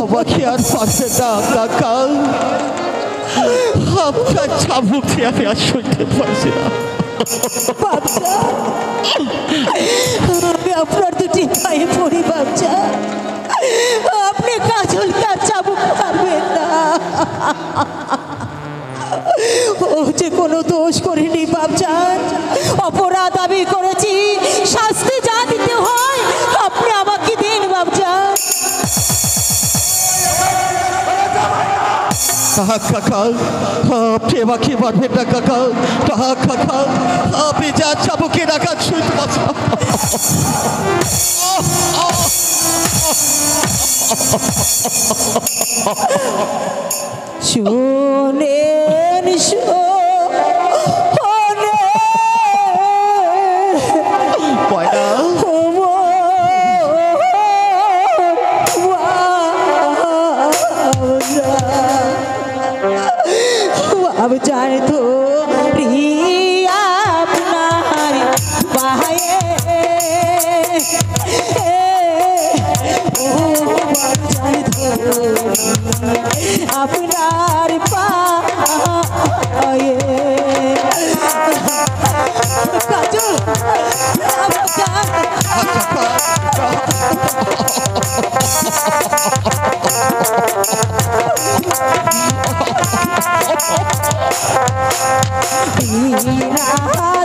আমাকে আর পারবে না কাকা, আপনার চাবুকে আমি আর সইতে পারছি না। আমি আপনার দুটি পায়ে পড়ি বাচ্চা, আপনি কাজলকে আর চাবুক পারবেন না। ও যে কোনো দোষ করিনি বাপজান, অপরাধ আমি করেছি, শাস্তি যা দিতে হয় আপনি আমাকে দিন বাপজান। কাকা আপনি আমাকে মারবেন না কাকা, কাকা আপনি যা চাবুকে রাখা সইতে পারছি না। শোনেন अब जाने तो रिया अपना पाए ओ जाने तो अपना पाए काजल अब